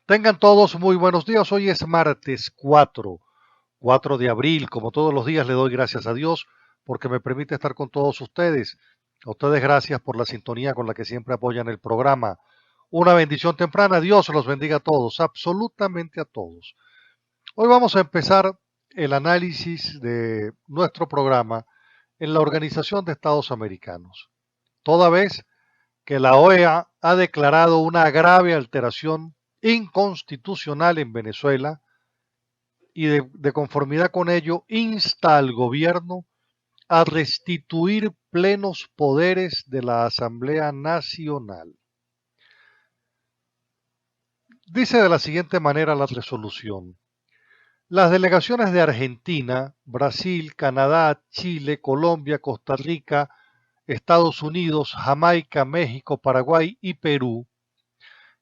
Tengan todos muy buenos días. Hoy es martes 4 de abril. Como todos los días le doy gracias a Dios porque me permite estar con todos ustedes. A ustedes gracias por la sintonía con la que siempre apoyan el programa. Una bendición temprana. Dios los bendiga a todos, absolutamente a todos. Hoy vamos a empezar el análisis de nuestro programa en la Organización de Estados Americanos. Toda vez que la OEA ha declarado una grave alteración inconstitucional en Venezuela y de conformidad con ello insta al gobierno a restituir plenos poderes de la Asamblea Nacional. Dice de la siguiente manera la resolución. Las delegaciones de Argentina, Brasil, Canadá, Chile, Colombia, Costa Rica, Estados Unidos, Jamaica, México, Paraguay y Perú,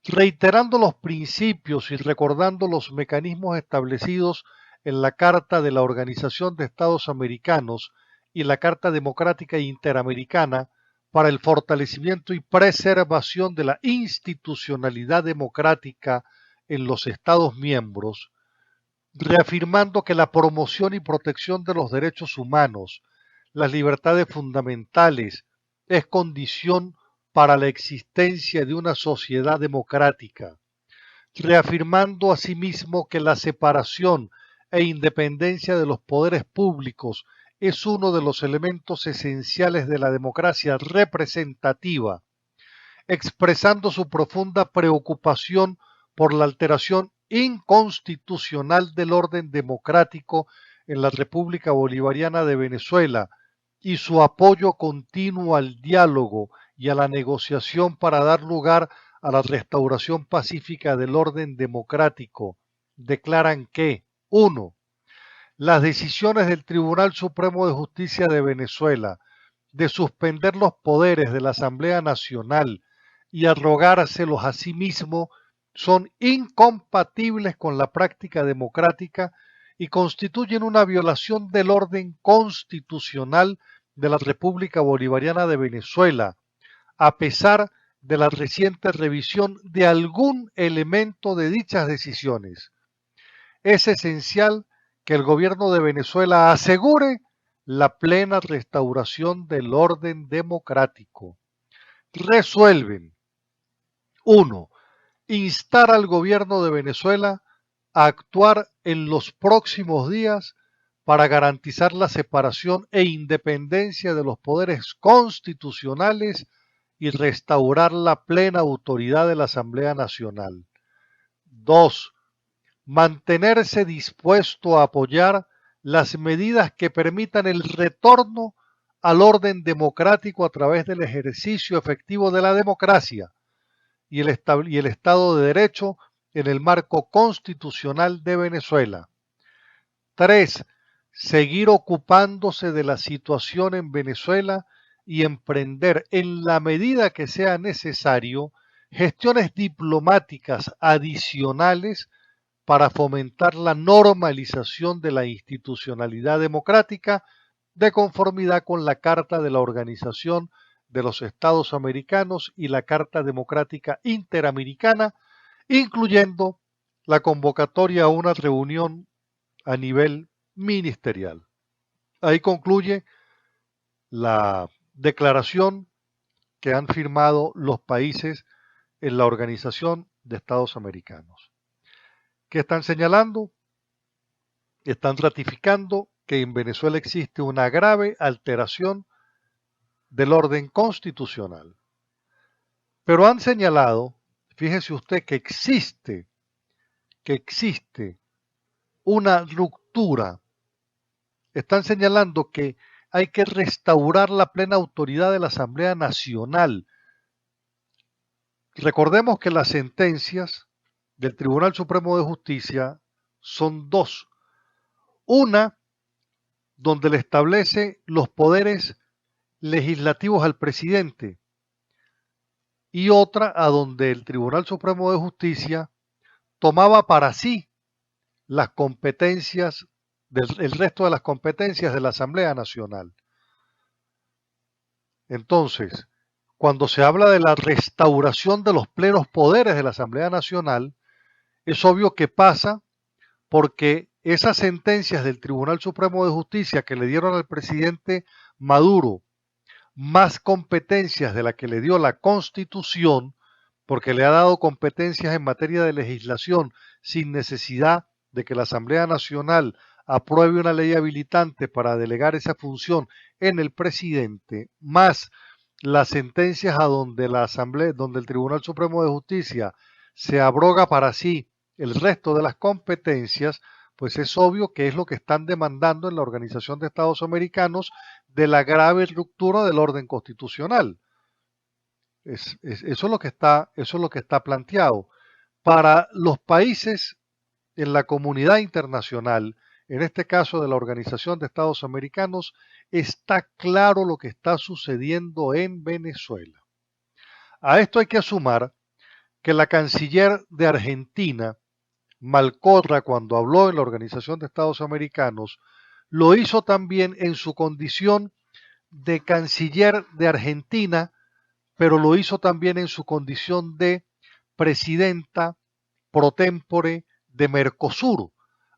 reiterando los principios y recordando los mecanismos establecidos en la Carta de la Organización de Estados Americanos y la Carta Democrática Interamericana para el fortalecimiento y preservación de la institucionalidad democrática en los Estados miembros, reafirmando que la promoción y protección de los derechos humanos, las libertades fundamentales, es condición para la existencia de una sociedad democrática, reafirmando asimismo que la separación e independencia de los poderes públicos es uno de los elementos esenciales de la democracia representativa, expresando su profunda preocupación por la alteración inconstitucional del orden democrático en la República Bolivariana de Venezuela y su apoyo continuo al diálogo y a la negociación para dar lugar a la restauración pacífica del orden democrático, declaran que 1. Las decisiones del Tribunal Supremo de Justicia de Venezuela de suspender los poderes de la Asamblea Nacional y arrogárselos a sí mismo son incompatibles con la práctica democrática y constituyen una violación del orden constitucional de la República Bolivariana de Venezuela, a pesar de la reciente revisión de algún elemento de dichas decisiones. Es esencial que el gobierno de Venezuela asegure la plena restauración del orden democrático. Resuelven 1. Instar al gobierno de Venezuela a actuar en los próximos días para garantizar la separación e independencia de los poderes constitucionales y restaurar la plena autoridad de la Asamblea Nacional. 2. Mantenerse dispuesto a apoyar las medidas que permitan el retorno al orden democrático a través del ejercicio efectivo de la democracia y el Estado de Derecho en el marco constitucional de Venezuela. 3. Seguir ocupándose de la situación en Venezuela y emprender, en la medida que sea necesario, gestiones diplomáticas adicionales para fomentar la normalización de la institucionalidad democrática de conformidad con la Carta de la Organización de los Estados Americanos y la Carta Democrática Interamericana, incluyendo la convocatoria a una reunión a nivel ministerial. Ahí concluye la declaración que han firmado los países en la Organización de Estados Americanos. ¿Qué están señalando? Están ratificando que en Venezuela existe una grave alteración del orden constitucional. Pero han señalado, fíjese usted, que existe una ruptura. Están señalando que hay que restaurar la plena autoridad de la Asamblea Nacional. Recordemos que las sentencias del Tribunal Supremo de Justicia son dos. Una, donde le establece los poderes legislativos al presidente, y otra a donde el Tribunal Supremo de Justicia tomaba para sí las competencias, el resto de las competencias de la Asamblea Nacional. Entonces, cuando se habla de la restauración de los plenos poderes de la Asamblea Nacional, Es obvio que pasa porque esas sentencias del Tribunal Supremo de Justicia que le dieron al presidente Maduro más competencias de la que le dio la Constitución, porque le ha dado competencias en materia de legislación sin necesidad de que la Asamblea Nacional apruebe una ley habilitante para delegar esa función en el presidente, más las sentencias a donde la Asamblea, donde el Tribunal Supremo de Justicia se abroga para sí el resto de las competencias, pues es obvio que es lo que están demandando en la Organización de Estados Americanos de la grave ruptura del orden constitucional. Eso es lo que está planteado. Para los países en la comunidad internacional, en este caso de la Organización de Estados Americanos, está claro lo que está sucediendo en Venezuela. A esto hay que sumar que la canciller de Argentina, Malcorra, cuando habló en la Organización de Estados Americanos, lo hizo también en su condición de canciller de Argentina, pero lo hizo también en su condición de presidenta pro tempore de Mercosur,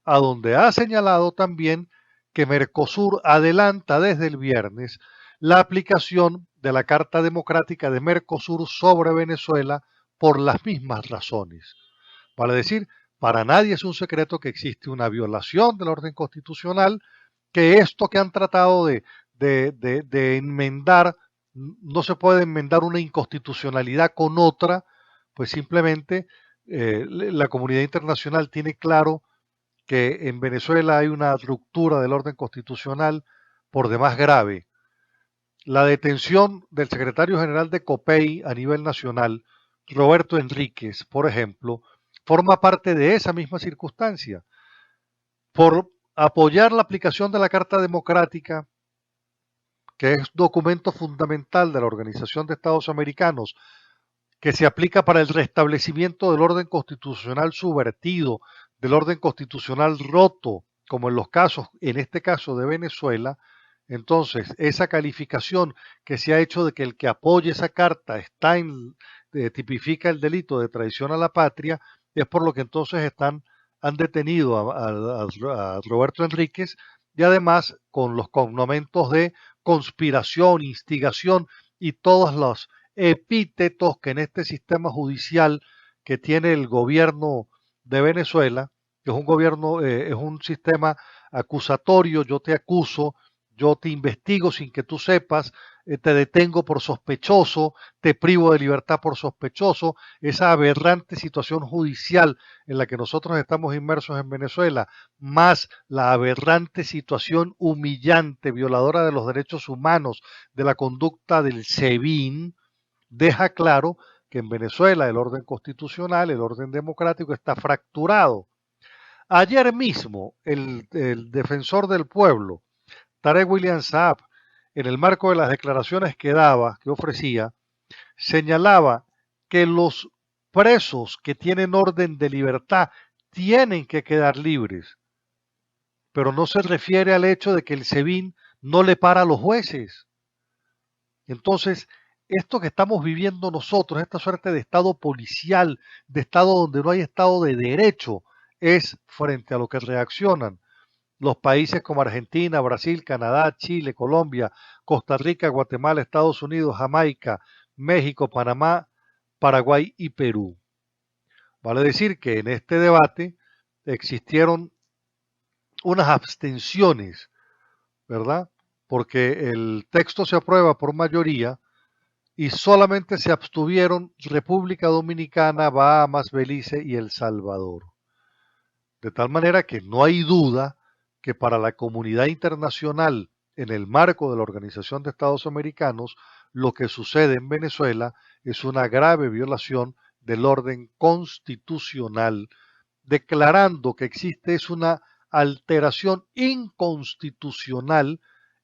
a donde ha señalado también que Mercosur adelanta desde el viernes la aplicación de la Carta Democrática de Mercosur sobre Venezuela por las mismas razones. Vale decir, para nadie es un secreto que existe una violación del orden constitucional, que esto que han tratado de enmendar, no se puede enmendar una inconstitucionalidad con otra, pues simplemente la comunidad internacional tiene claro que en Venezuela hay una ruptura del orden constitucional por demás grave. La detención del secretario general de COPEI a nivel nacional, Roberto Enríquez, por ejemplo, forma parte de esa misma circunstancia. Por apoyar la aplicación de la Carta Democrática, que es documento fundamental de la Organización de Estados Americanos, que se aplica para el restablecimiento del orden constitucional subvertido, del orden constitucional roto, como en los casos, en este caso de Venezuela. Entonces, esa calificación que se ha hecho de que el que apoye esa carta tipifica el delito de traición a la patria, es por lo que entonces han detenido a Roberto Enríquez, y además con los cognomentos de conspiración, instigación y todos los epítetos que en este sistema judicial que tiene el gobierno de Venezuela, que es un gobierno, es un sistema acusatorio, yo te acuso, yo te investigo sin que tú sepas, te detengo por sospechoso, te privo de libertad por sospechoso, esa aberrante situación judicial en la que nosotros estamos inmersos en Venezuela, más la aberrante situación humillante, violadora de los derechos humanos, de la conducta del SEBIN, deja claro que en Venezuela el orden constitucional, el orden democrático está fracturado. Ayer mismo el defensor del pueblo, Tarek William Saab, en el marco de las declaraciones que ofrecía, señalaba que los presos que tienen orden de libertad tienen que quedar libres, pero no se refiere al hecho de que el SEBIN no le para a los jueces. Entonces, esto que estamos viviendo nosotros, esta suerte de estado policial, de estado donde no hay estado de derecho, es frente a lo que reaccionan los países como Argentina, Brasil, Canadá, Chile, Colombia, Costa Rica, Guatemala, Estados Unidos, Jamaica, México, Panamá, Paraguay y Perú. Vale decir que en este debate existieron unas abstenciones, ¿verdad? Porque el texto se aprueba por mayoría y solamente se abstuvieron República Dominicana, Bahamas, Belice y El Salvador. De tal manera que no hay duda que para la comunidad internacional, en el marco de la Organización de Estados Americanos, lo que sucede en Venezuela es una grave violación del orden constitucional, declarando que existe es una alteración inconstitucional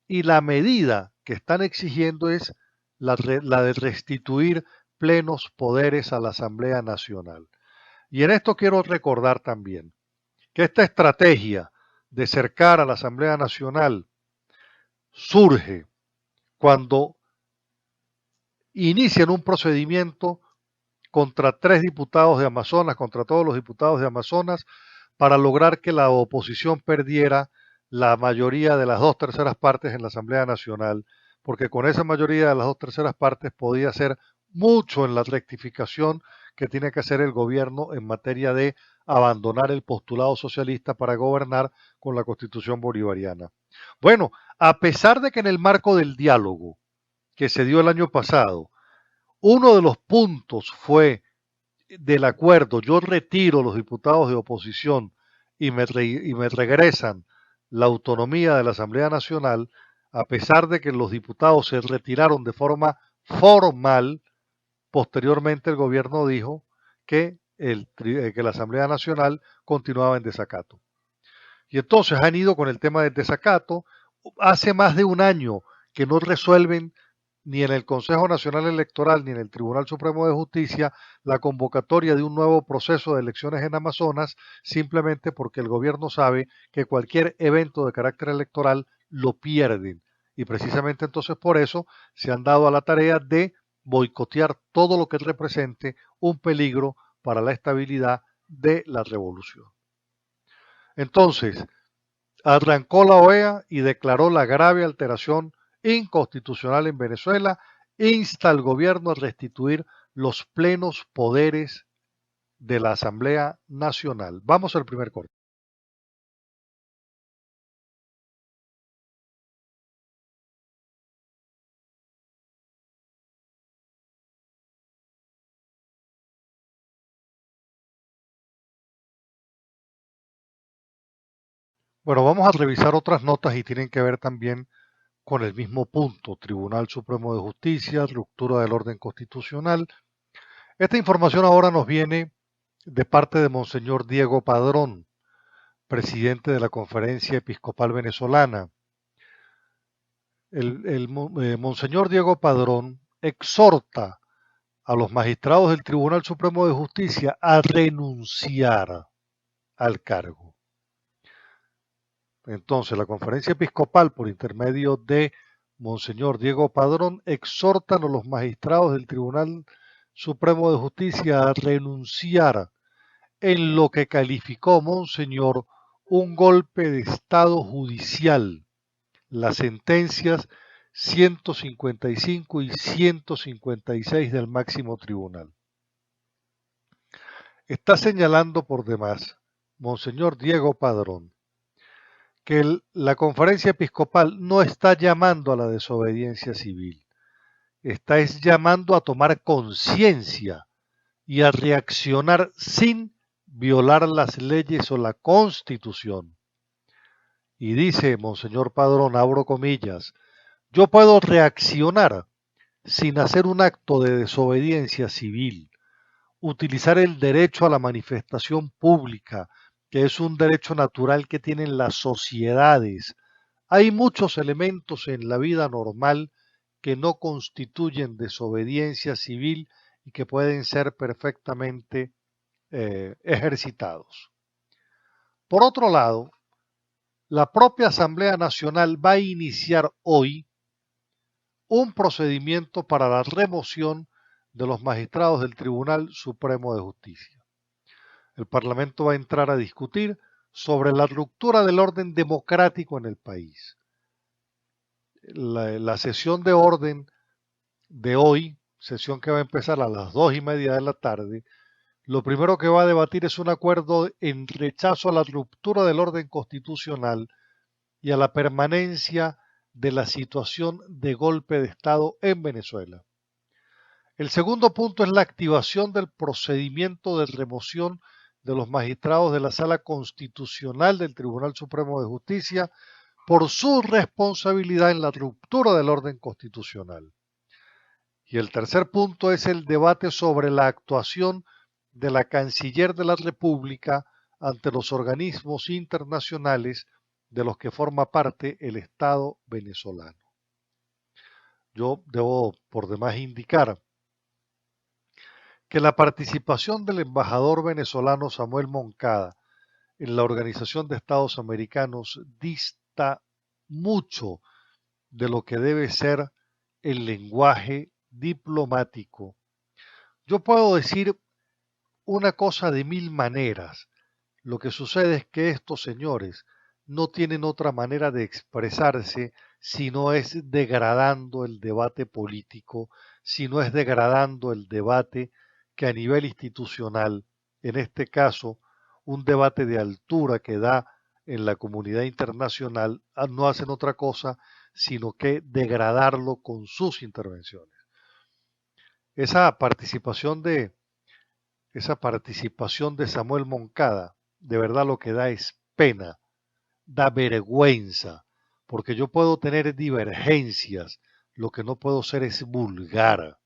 y la medida que están exigiendo es la de restituir plenos poderes a la Asamblea Nacional. Y en esto quiero recordar también que esta estrategia de cercar a la Asamblea Nacional surge cuando inician un procedimiento contra 3 diputados de Amazonas, contra todos los diputados de Amazonas, para lograr que la oposición perdiera la mayoría de las 2/3 partes en la Asamblea Nacional, porque con esa mayoría de las 2/3 partes podía hacer mucho en la rectificación que tiene que hacer el gobierno en materia de abandonar el postulado socialista para gobernar con la Constitución bolivariana. Bueno, a pesar de que en el marco del diálogo que se dio el año pasado, uno de los puntos fue del acuerdo, yo retiro los diputados de oposición y me regresan la autonomía de la Asamblea Nacional, a pesar de que los diputados se retiraron de forma formal, posteriormente el gobierno dijo que, que la Asamblea Nacional continuaba en desacato. Y entonces han ido con el tema del desacato. Hace más de un año que no resuelven ni en el Consejo Nacional Electoral ni en el Tribunal Supremo de Justicia la convocatoria de un nuevo proceso de elecciones en Amazonas, simplemente porque el gobierno sabe que cualquier evento de carácter electoral lo pierden. Y precisamente entonces por eso se han dado a la tarea de boicotear todo lo que represente un peligro para la estabilidad de la revolución. Entonces, arrancó la OEA y declaró la grave alteración inconstitucional en Venezuela, insta al gobierno a restituir los plenos poderes de la Asamblea Nacional. Vamos al primer corte. Bueno, vamos a revisar otras notas y tienen que ver también con el mismo punto, Tribunal Supremo de Justicia, ruptura del orden constitucional. Esta información ahora nos viene de parte de Monseñor Diego Padrón, presidente de la Conferencia Episcopal Venezolana. Monseñor Diego Padrón exhorta a los magistrados del Tribunal Supremo de Justicia a renunciar al cargo. Entonces, la Conferencia Episcopal, por intermedio de Monseñor Diego Padrón, exhortan a los magistrados del Tribunal Supremo de Justicia a renunciar en lo que calificó Monseñor un golpe de Estado judicial. Las sentencias 155 y 156 del máximo tribunal. Está señalando por demás, Monseñor Diego Padrón, que la conferencia episcopal no está llamando a la desobediencia civil, está llamando a tomar conciencia y a reaccionar sin violar las leyes o la Constitución. Y dice Monseñor Padrón, abro comillas, yo puedo reaccionar sin hacer un acto de desobediencia civil, utilizar el derecho a la manifestación pública, que es un derecho natural que tienen las sociedades. Hay muchos elementos en la vida normal que no constituyen desobediencia civil y que pueden ser perfectamente ejercitados. Por otro lado, la propia Asamblea Nacional va a iniciar hoy un procedimiento para la remoción de los magistrados del Tribunal Supremo de Justicia. El Parlamento va a entrar a discutir sobre la ruptura del orden democrático en el país. La sesión de orden de hoy, sesión que va a empezar a las 2:30 de la tarde, lo primero que va a debatir es un acuerdo en rechazo a la ruptura del orden constitucional y a la permanencia de la situación de golpe de Estado en Venezuela. El segundo punto es la activación del procedimiento de remoción de los magistrados de la Sala Constitucional del Tribunal Supremo de Justicia por su responsabilidad en la ruptura del orden constitucional. Y el tercer punto es el debate sobre la actuación de la Canciller de la República ante los organismos internacionales de los que forma parte el Estado venezolano. Yo debo por demás indicar que la participación del embajador venezolano Samuel Moncada en la Organización de Estados Americanos dista mucho de lo que debe ser el lenguaje diplomático, Yo puedo decir una cosa de mil maneras. Lo que sucede es que estos señores no tienen otra manera de expresarse si no es degradando el debate político, si no es degradando el debate que a nivel institucional, en este caso, un debate de altura que da en la comunidad internacional, no hacen otra cosa sino que degradarlo con sus intervenciones. Esa participación de esa participación de Samuel Moncada, de verdad lo que da es pena, da vergüenza, porque yo puedo tener divergencias, lo que no puedo ser es vulgar.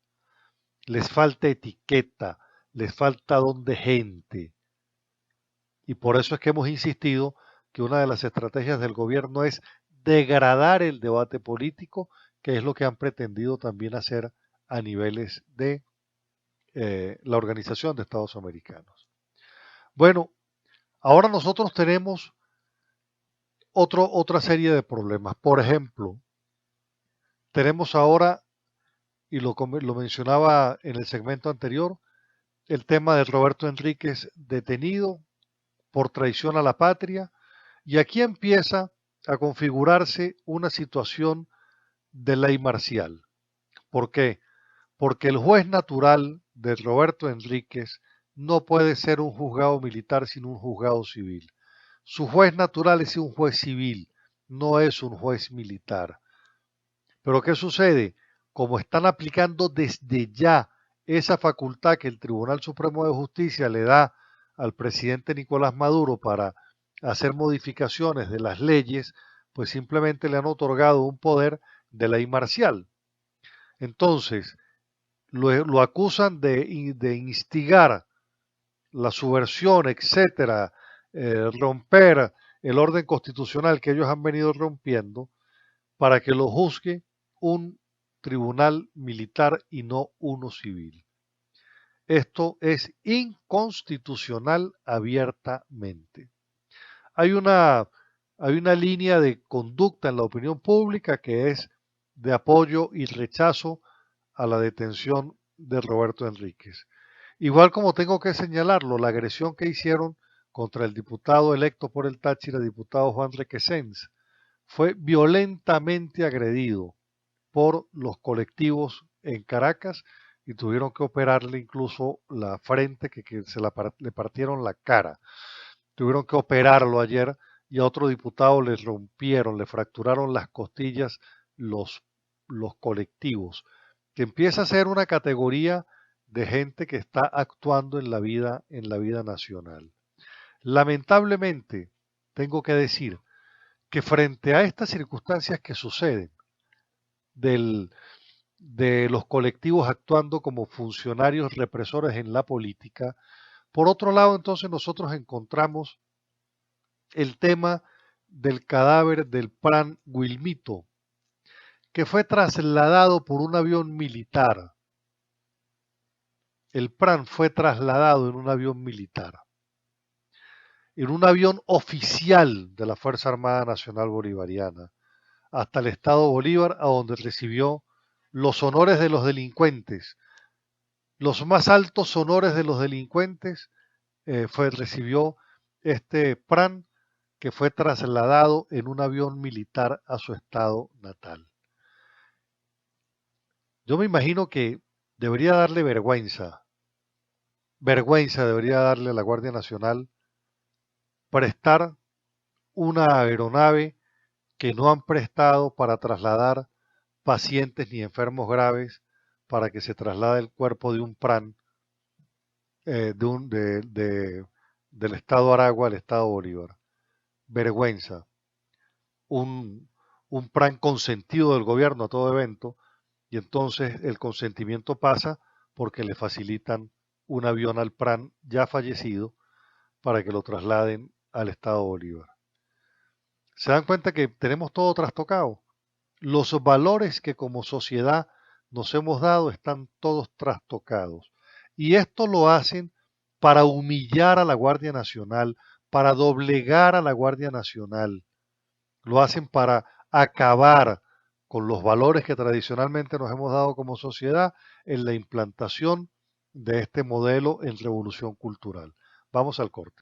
Les falta etiqueta, les falta don de gente. Y por eso es que hemos insistido que una de las estrategias del gobierno es degradar el debate político, que es lo que han pretendido también hacer a niveles de la Organización de Estados Americanos. Bueno, ahora nosotros tenemos otra serie de problemas. Por ejemplo, tenemos ahora, y lo mencionaba en el segmento anterior, el tema de Roberto Enríquez detenido por traición a la patria, y aquí empieza a configurarse una situación de ley marcial. ¿Por qué? Porque el juez natural de Roberto Enríquez no puede ser un juzgado militar sino un juzgado civil. Su juez natural es un juez civil, no es un juez militar. Pero ¿qué sucede? Como están aplicando desde ya esa facultad que el Tribunal Supremo de Justicia le da al presidente Nicolás Maduro para hacer modificaciones de las leyes, pues simplemente le han otorgado un poder de ley marcial. Entonces, lo acusan de instigar la subversión, etcétera, romper el orden constitucional que ellos han venido rompiendo para que lo juzgue un tribunal militar y no uno civil. Esto es inconstitucional abiertamente. Hay una, hay una línea de conducta en la opinión pública que es de apoyo y rechazo a la detención de Roberto Enríquez. Igual como tengo que señalarlo, la agresión que hicieron contra el diputado electo por el Táchira, diputado Juan Requesens, fue violentamente agredido por los colectivos en Caracas y tuvieron que operarle incluso la frente, le partieron la cara. Tuvieron que operarlo ayer y a otro diputado le rompieron, le fracturaron las costillas los, los colectivos, que empieza a ser una categoría de gente que está actuando en la vida nacional. Lamentablemente, tengo que decir que frente a estas circunstancias que suceden, del, de los colectivos actuando como funcionarios represores en la política, por otro lado, entonces nosotros encontramos el tema del cadáver del Pran Wilmito, que fue trasladado por un avión militar. El Pran fue trasladado en un avión militar, en un avión oficial de la Fuerza Armada Nacional Bolivariana, hasta el Estado Bolívar, a donde recibió los honores de los delincuentes, los más altos honores de los delincuentes, recibió este Pran, que fue trasladado en un avión militar a su estado natal. Yo me imagino que debería darle vergüenza debería darle a la Guardia Nacional prestar una aeronave que no han prestado para trasladar pacientes ni enfermos graves para que se traslade el cuerpo de un PRAN del estado Aragua al estado Bolívar. Vergüenza. Un, un PRAN consentido del gobierno a todo evento y entonces el consentimiento pasa porque le facilitan un avión al PRAN ya fallecido para que lo trasladen al estado Bolívar. ¿Se dan cuenta que tenemos todo trastocado? Los valores que como sociedad nos hemos dado están todos trastocados. Y esto lo hacen para humillar a la Guardia Nacional, para doblegar a la Guardia Nacional. Lo hacen para acabar con los valores que tradicionalmente nos hemos dado como sociedad en la implantación de este modelo en revolución cultural. Vamos al corte.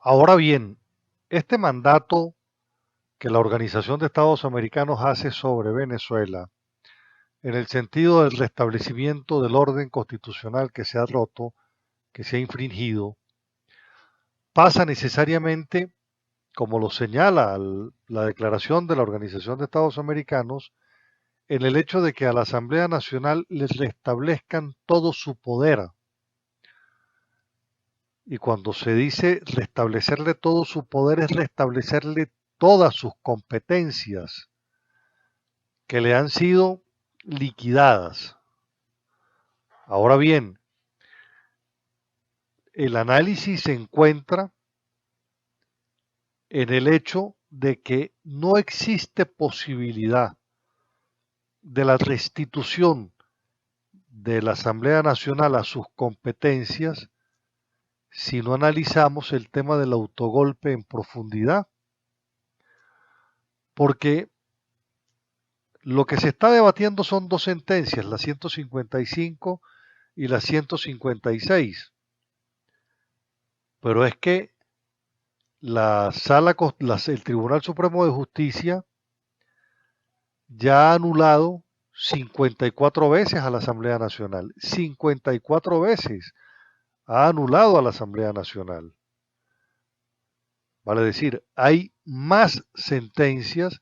Ahora bien, este mandato que la Organización de Estados Americanos hace sobre Venezuela, en el sentido del restablecimiento del orden constitucional que se ha roto, que se ha infringido, pasa necesariamente, como lo señala la declaración de la Organización de Estados Americanos, en el hecho de que a la Asamblea Nacional les restablezcan todo su poder. Y cuando se dice restablecerle todo su poder es restablecerle todas sus competencias que le han sido liquidadas. Ahora bien, el análisis se encuentra en el hecho de que no existe posibilidad de la restitución de la Asamblea Nacional a sus competencias si no analizamos el tema del autogolpe en profundidad, porque lo que se está debatiendo son dos sentencias, la 155 y la 156, pero es que el Tribunal Supremo de Justicia ya ha anulado 54 veces a la Asamblea Nacional, 54 veces ha anulado a la Asamblea Nacional. Vale decir, hay más sentencias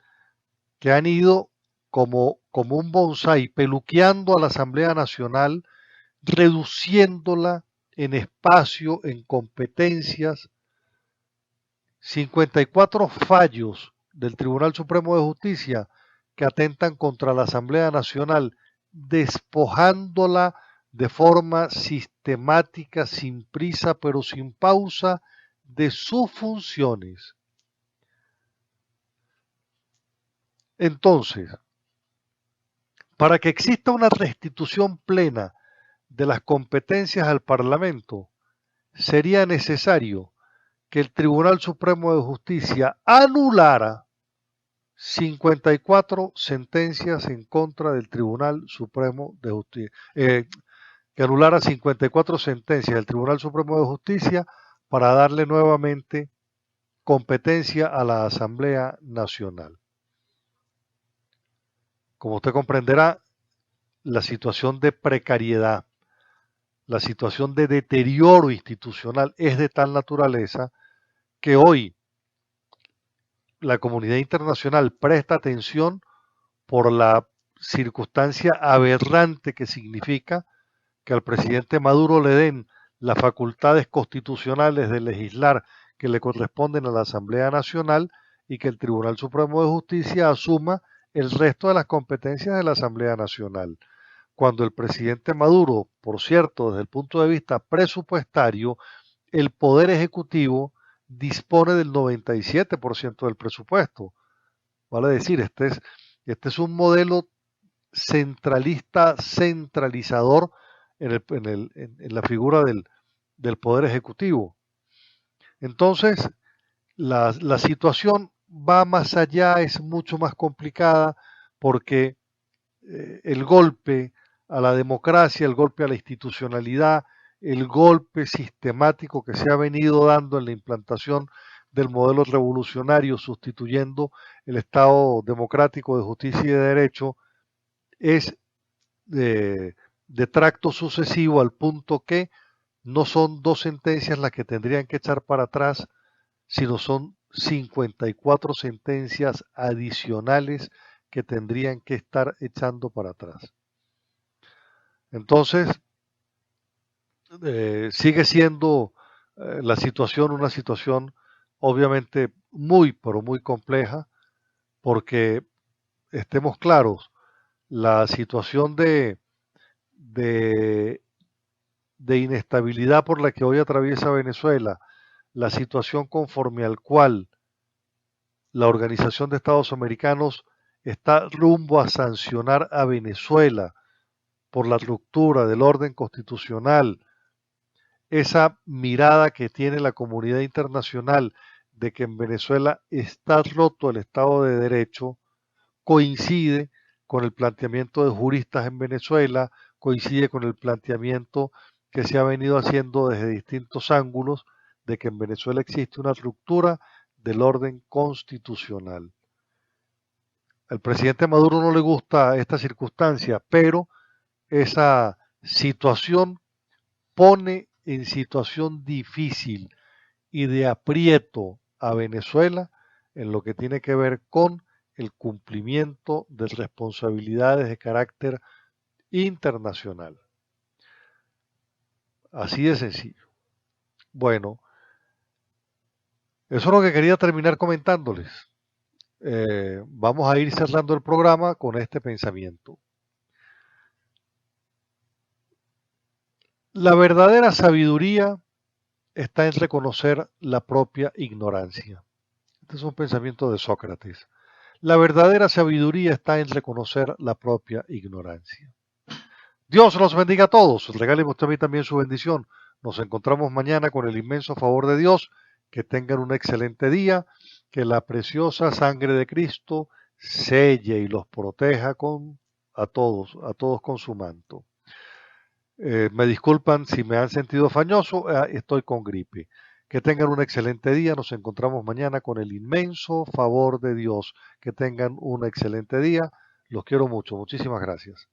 que han ido como un bonsái, peluqueando a la Asamblea Nacional, reduciéndola en espacio, en competencias. 54 fallos del Tribunal Supremo de Justicia que atentan contra la Asamblea Nacional, despojándola de forma sistemática, sin prisa, pero sin pausa, de sus funciones. Entonces, para que exista una restitución plena de las competencias al Parlamento, sería necesario que el Tribunal Supremo de Justicia anulara 54 sentencias en contra del Tribunal Supremo de Justicia, que anulara 54 sentencias del Tribunal Supremo de Justicia para darle nuevamente competencia a la Asamblea Nacional. Como usted comprenderá, la situación de precariedad, la situación de deterioro institucional es de tal naturaleza que hoy la comunidad internacional presta atención por la circunstancia aberrante que significa que al presidente Maduro le den las facultades constitucionales de legislar que le corresponden a la Asamblea Nacional y que el Tribunal Supremo de Justicia asuma el resto de las competencias de la Asamblea Nacional. Cuando el presidente Maduro, por cierto, desde el punto de vista presupuestario, el Poder Ejecutivo dispone del 97% del presupuesto. Vale decir, este es un modelo centralista, centralizador en la figura del Poder Ejecutivo. Entonces, la situación va más allá, es mucho más complicada porque el golpe a la democracia, el golpe a la institucionalidad, el golpe sistemático que se ha venido dando en la implantación del modelo revolucionario sustituyendo el Estado democrático de justicia y de derecho es de tracto sucesivo al punto que no son dos sentencias las que tendrían que echar para atrás, sino son 54 sentencias adicionales que tendrían que estar echando para atrás. Entonces, sigue siendo la situación una situación obviamente muy, pero muy compleja, porque estemos claros, la situación de, de inestabilidad por la que hoy atraviesa Venezuela, la situación conforme al cual la Organización de Estados Americanos está rumbo a sancionar a Venezuela por la ruptura del orden constitucional, esa mirada que tiene la comunidad internacional de que en Venezuela está roto el Estado de Derecho, coincide con el planteamiento de juristas en Venezuela, coincide con el planteamiento que se ha venido haciendo desde distintos ángulos de que en Venezuela existe una ruptura del orden constitucional. Al presidente Maduro no le gusta esta circunstancia, pero esa situación pone en situación difícil y de aprieto a Venezuela en lo que tiene que ver con el cumplimiento de responsabilidades de carácter internacional. Así de sencillo. Bueno, eso es lo que quería terminar comentándoles. Vamos a ir cerrando el programa con este pensamiento. La verdadera sabiduría está en reconocer la propia ignorancia. Este es un pensamiento de Sócrates. La verdadera sabiduría está en reconocer la propia ignorancia. Dios los bendiga a todos. Regáleme usted a mí también su bendición. Nos encontramos mañana con el inmenso favor de Dios. Que tengan un excelente día. Que la preciosa sangre de Cristo selle y los proteja a todos con su manto. Me disculpan si me han sentido fañoso, estoy con gripe. Que tengan un excelente día, nos encontramos mañana con el inmenso favor de Dios. Que tengan un excelente día, los quiero mucho, muchísimas gracias.